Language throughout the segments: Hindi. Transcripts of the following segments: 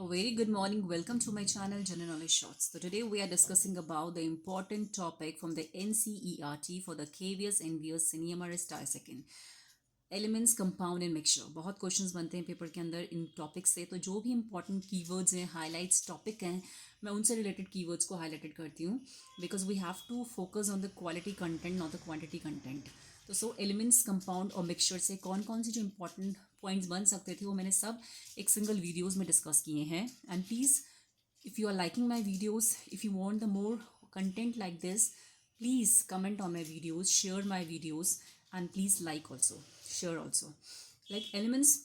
A very good morning. Welcome to my channel General Knowledge Shorts. So today we are discussing about the important topic from the NCERT for the KVS, NVS, CMRS Tie Second. Elements compound and mixture बहुत क्वेश्चंस बनते हैं पेपर के अंदर इन टॉपिक से, तो जो भी इंपॉर्टेंट कीवर्ड्स हैं, हाइलाइट्स टॉपिक हैं, मैं उनसे रिलेटेड कीवर्ड्स को हाईलाइटेड करती हूँ because we have to focus on the quality content not the quantity content. तो सो एलिमेंट्स कंपाउंड और मिक्सचर से कौन कौन से जो इंपॉर्टेंट पॉइंट्स बन सकते थे वो मैंने सब एक सिंगल वीडियोज़ में डिस्कस किए हैं. And please if you are liking my videos, if you want the more content like this, please comment on my videos, share my videos, and please like also, share also. Like elements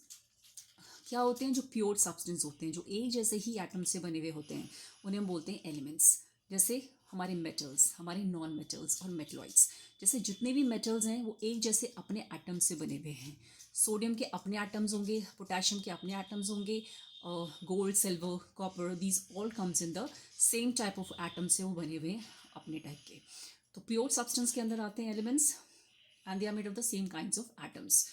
क्या होते हैं? जो प्योर सब्सटेंस होते हैं, जो एक जैसे ही एटम से बने हुए होते हैं, उन्हें हम बोलते हैं एलिमेंट्स. जैसे हमारे मेटल्स, हमारे नॉन मेटल्स और मेटलॉइड्स. जैसे जितने भी मेटल्स हैं वो एक जैसे अपने एटम से बने हुए हैं. सोडियम के अपने एटम्स होंगे, पोटेशियम के अपने एटम्स होंगे, gold, silver, copper, these all comes in the same type of atom से वो बने हुए हैं अपने टाइप के. तो प्योर सब्सटेंस के अंदर आते हैं elements and they are made of the same kinds of atoms.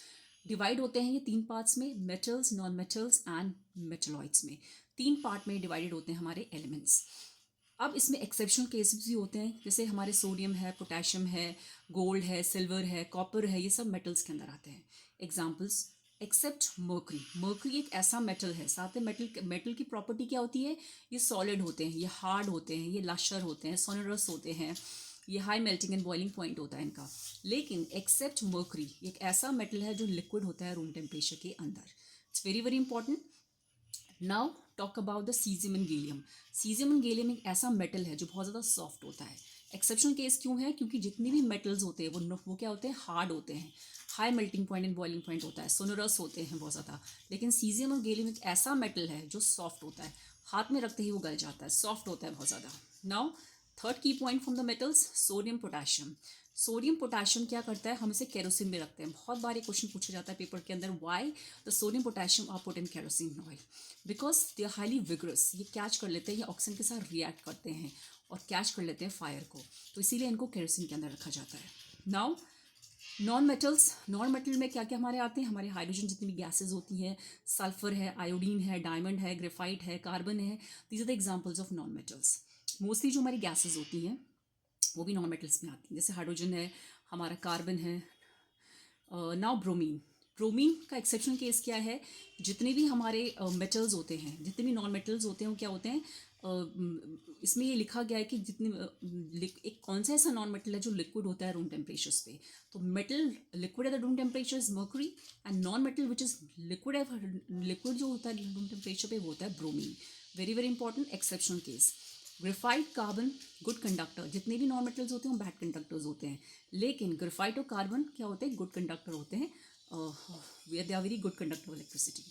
Divide होते हैं ये तीन पार्ट्स में, metals, non metals and metalloids में. तीन पार्ट में डिवाइडेड होते हैं हमारे एलिमेंट्स. अब इसमें एक्सेप्शनल केसेस भी होते हैं, जैसे हमारे सोडियम है, पोटेशियम है, गोल्ड है, सिल्वर है, कॉपर है, ये सब मेटल्स के अंदर आते हैं. Examples, accept mercury. मर्करी एक ऐसा मेटल है, साथ में मेटल की प्रॉपर्टी क्या होती है? ये सॉलिड होते हैं, ये हार्ड होते हैं, ये लशर होते हैं, सोनरस होते हैं, ये high melting and boiling point होता है इनका. लेकिन एक्सेप्ट मर्करी एक ऐसा मेटल है जो लिक्विड होता है रूम टेम्परेचर के अंदर. It's very very important. Now talk about the caesium and gallium. Caesium and gallium एक ऐसा मेटल है जो बहुत ज़्यादा सॉफ्ट होता है. एक्सेप्शनल केस क्यों है? क्योंकि जितने भी मेटल्स होते हैं वो क्या होते हैं? हार्ड होते हैं, high melting point and boiling point होता है, सोनरस होते हैं बहुत ज़्यादा. लेकिन सीजियम और गैलियम एक ऐसा मेटल है जो सॉफ्ट होता है, हाथ में रखते ही वो गल जाता है, सॉफ्ट होता है बहुत ज़्यादा. नाउ थर्ड की point from the metals, sodium potassium. Sodium potassium क्या करता है? हम इसे केरोसिन में रखते हैं. बहुत बार ये क्वेश्चन पूछा जाता है पेपर के अंदर, why the sodium potassium are put in kerosene oil? Because they are highly vigorous. ये कैच कर लेते हैं, ये ऑक्सीजन के साथ रिएक्ट करते हैं और कैच कर लेते हैं फायर को, तो इसीलिए इनको केरोसिन के अंदर रखा जाता है. Now non metals. Non metal में क्या क्या हमारे आते हैं? हमारे हाइड्रोजन जितनी भी गैसेज होती हैं, सल्फर है, आयोडीन है, डायमंड है, ग्रेफाइट है, कार्बन है. These are the examples of non metals. Mostly जो हमारी गैसेज होती हैं वो भी नॉन मेटल्स में आती हैं. जैसे हाइड्रोजन है, हमारा कार्बन है. Now bromine. ब्रोमीन का एक्सेप्शनल केस क्या है? जितने भी हमारे मेटल्स होते हैं, जितने भी नॉन मेटल्स होते हैं वो क्या होते हैं? इसमें ये लिखा गया है कि एक कौन सा ऐसा नॉन मेटल है जो लिक्विड होता है रूम टेम्परेचर्स पे. तो metal liquid at the room temperature is mercury, and non metal which is liquid जो होता है रूम टेम्परेचर पे वो होता है bromine. Very very important exceptional case. Graphite, carbon good conductor. जितने भी नॉन मेटल्स होते हैं वो बैड कंडक्टर्स होते हैं, लेकिन ग्रेफाइट और कार्बन क्या होते हैं? गुड कंडक्टर होते हैं. They are very good conductor of electricity.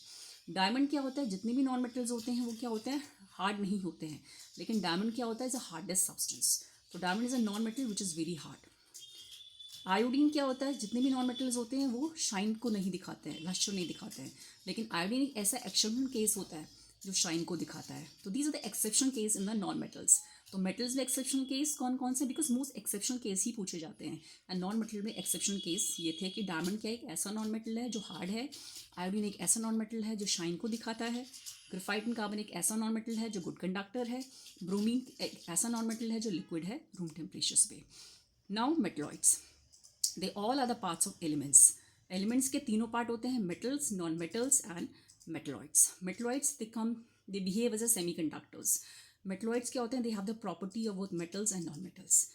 Diamond क्या होता है? जितने भी नॉन मेटल्स होते हैं वो क्या होते हैं? हार्ड नहीं होते हैं, लेकिन डायमंड क्या होता है? Is a hardest substance. तो diamond is a non metal which is very hard. Iodine क्या होता है? जितने भी नॉन मेटल्स होते हैं वो शाइन को नहीं दिखाते हैं, लश्टर नहीं दिखाते हैं, लेकिन आयोडीन एक ऐसा एक्सेप्शनल केस होता है जो शाइन को दिखाता है. तो these are the exceptional case in the non metals. तो मेटल्स में एक्सेप्शनल केस कौन कौन से? बिकॉज मोस्ट एक्सेप्शनल केस ही पूछे जाते हैं. एंड नॉन मेटल में एक्सेप्शनल केस ये थे कि डायमंड क्या एक ऐसा नॉन मेटल है जो हार्ड है, आयोडीन एक ऐसा नॉन मेटल है जो शाइन को दिखाता है, ग्रेफाइट एंड कार्बन एक ऐसा नॉन मेटल है जो गुड कंडक्टर है, ब्रोमीन एक ऐसा नॉन मेटल है जो लिक्विड है रूम टेम्परेचर्स पे. Now metalloids, they all are the parts of elements. Elements के तीनों पार्ट होते हैं, metals, non metals and metalloids. Metalloids they behave as a semi conductors. Metalloids क्या होते हैं? They have the property of both metals and non metals.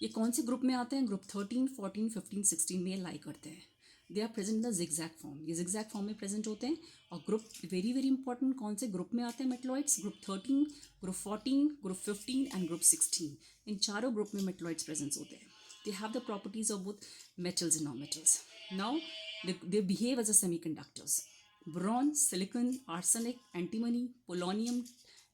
ये कौन से ग्रुप में आते हैं? ग्रुप 13, 14, 15, 16 में लाई करते हैं. They are present in the zigzag form. ये जिगजैग फॉर्म में प्रेजेंट होते हैं. और ग्रुप वेरी वेरी इंपॉर्टेंट, कौन से ग्रुप में आते हैं metalloids? Group 13, group 14, group 15 and group 16. इन चारों ग्रुप में मेटलॉइड्स प्रेजेंट होते हैं. They have the properties of both metals and non-metals. Now, they behave as a semiconductors. Bronze, silicon, arsenic, antimony, polonium,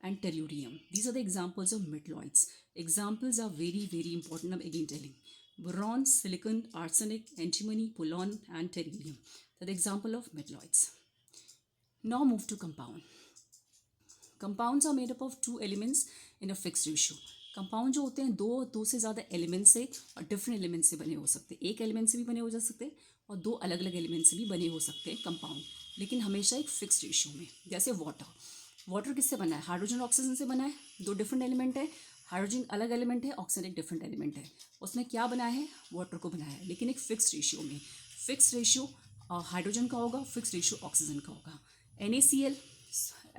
and tellurium. These are the examples of metalloids. Examples are very, very important. I'm again telling. Bronze, silicon, arsenic, antimony, polon, and tellurium. They're the example of metalloids. Now move to compound. Compounds are made up of two elements in a fixed ratio. Compound जो होते हैं दो से ज़्यादा एलिमेंट से और डिफरेंट एलिमेंट से बने हो सकते हैं. एक एलिमेंट से भी बने हो जा सकते हैं और दो अलग अलग एलिमेंट से भी बने हो सकते हैं कंपाउंड, लेकिन हमेशा एक फिक्स्ड रेशियो में. जैसे वाटर. वाटर किससे बना है? हाइड्रोजन और ऑक्सीजन से बना है, दो डिफरेंट एलिमेंट है। हाइड्रोजन अलग एलिमेंट है, ऑक्सीजन एक डिफरेंट एलिमेंट है। उसमें क्या बनाया है? वाटर को बनाया है, लेकिन एक फिक्स रेशियो में। फिक्स रेशियो हाइड्रोजन का होगा, फिक्स रेशियो ऑक्सीजन का होगा। NaCl,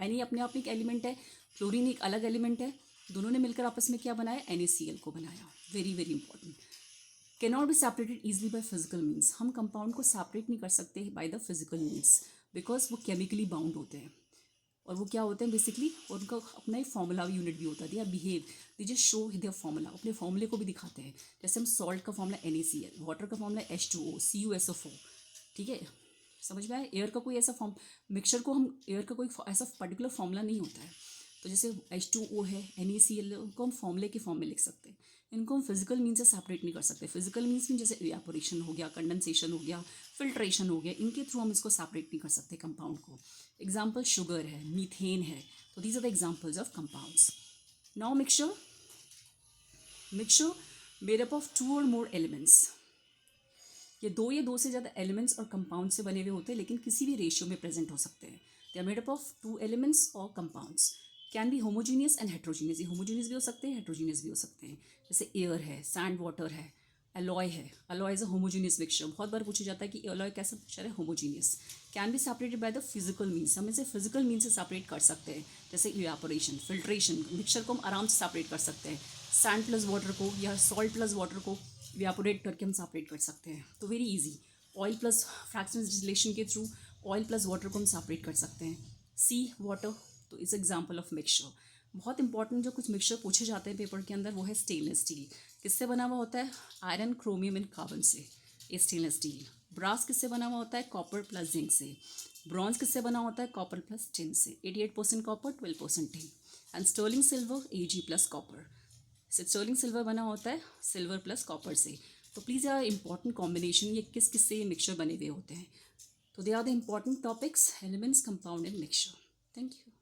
Na अपने आप में एक एलिमेंट है, क्लोरीन एक अलग एलिमेंट है, दोनों ने मिलकर आपस में क्या बनाया? NaCl को बनाया। Very very important. Can not be separated easily by physical means. हम कंपाउंड को सेपरेट नहीं कर सकते by the physical means, because वो केमिकली बाउंड होते हैं। और वो क्या होते हैं बेसिकली, उनका अपना एक फॉर्मूला यूनिट भी होता है। They are behave, they just show their formula, अपने फॉर्मूले को भी दिखाते हैं। जैसे हम सॉल्ट का फॉर्मूला NaCl, वाटर का फॉर्मूला H2O, CuSO4, ठीक है, समझ में आया? एयर का कोई ऐसा फॉर्म, मिक्सचर को हम, एयर का कोई ऐसा पर्टिकुलर फॉर्मूला नहीं होता है। तो जैसे H2O है, NaCl, उनको हम फॉर्मूले के फॉर्म में लिख सकते हैं। इनको हम फिजिकल मीन से सेपरेट नहीं कर सकते। फिजिकल मीन्स में जैसे इवेपोरेशन हो गया, कंडेंसेशन हो गया, फिल्ट्रेशन हो गया, इनके थ्रू हम इसको सेपरेट नहीं कर सकते कंपाउंड को। एग्जाम्पल शुगर है, मीथेन है, तो these are the examples of compounds. Now mixture, mixture made up of 2 और मोर एलिमेंट्स। ये दो से ज़्यादा एलिमेंट्स और कंपाउंड से बने हुए होते हैं, लेकिन किसी भी रेशियो में प्रेजेंट हो सकते हैं। They are made up of 2 elements और compounds. Can be homogeneous and heterogeneous. ये होमोजीनियस भी हो सकते हैं, हेट्रोजीनियस भी हो सकते हैं। जैसे एयर है, सैंड वाटर है, अलॉय है। Alloy is a homogeneous mixture. बहुत बार पूछा जाता है कि अलॉय कैसा मिक्सचर है? Homogeneous. Can be separated by the physical means. हम इसे फिजिकल मीन्स से सेपरेट कर सकते हैं, जैसे इवेपोरेशन, फिल्ट्रेशन। मिक्सचर को हम आराम से सेपरेट कर सकते हैं। सैंड प्लस वाटर को या सॉल्ट प्लस वाटर को इवेपोरेट करके हम सेपरेट कर सकते हैं, तो very easy. Oil plus fractional distillation के थ्रू ऑयल प्लस वाटर को हम सेपरेट कर सकते हैं। सी वाटर, तो इस एग्जांपल ऑफ मिक्सचर। बहुत इंपॉर्टेंट जो कुछ मिक्सचर पूछे जाते हैं पेपर के अंदर, वो है स्टेनलेस स्टील। किससे बना हुआ होता है? आयरन, क्रोमियम एंड कार्बन से, ये स्टेनलेस स्टील। ब्रास किससे बना हुआ होता है? कॉपर प्लस जिंक से। ब्रॉन्ज किससे बना होता है? कॉपर प्लस टिन से। 88% copper, 12% tin. And sterling silver Ag plus copper. Sterling silver बना होता है सिल्वर प्लस कॉपर से। तो प्लीज़ यार इंपॉर्टेंट कॉम्बिनेशन, ये किस किस से ये मिक्सचर बने हुए होते हैं। तो they are the important topics, elements, compound and mixture. Thank you.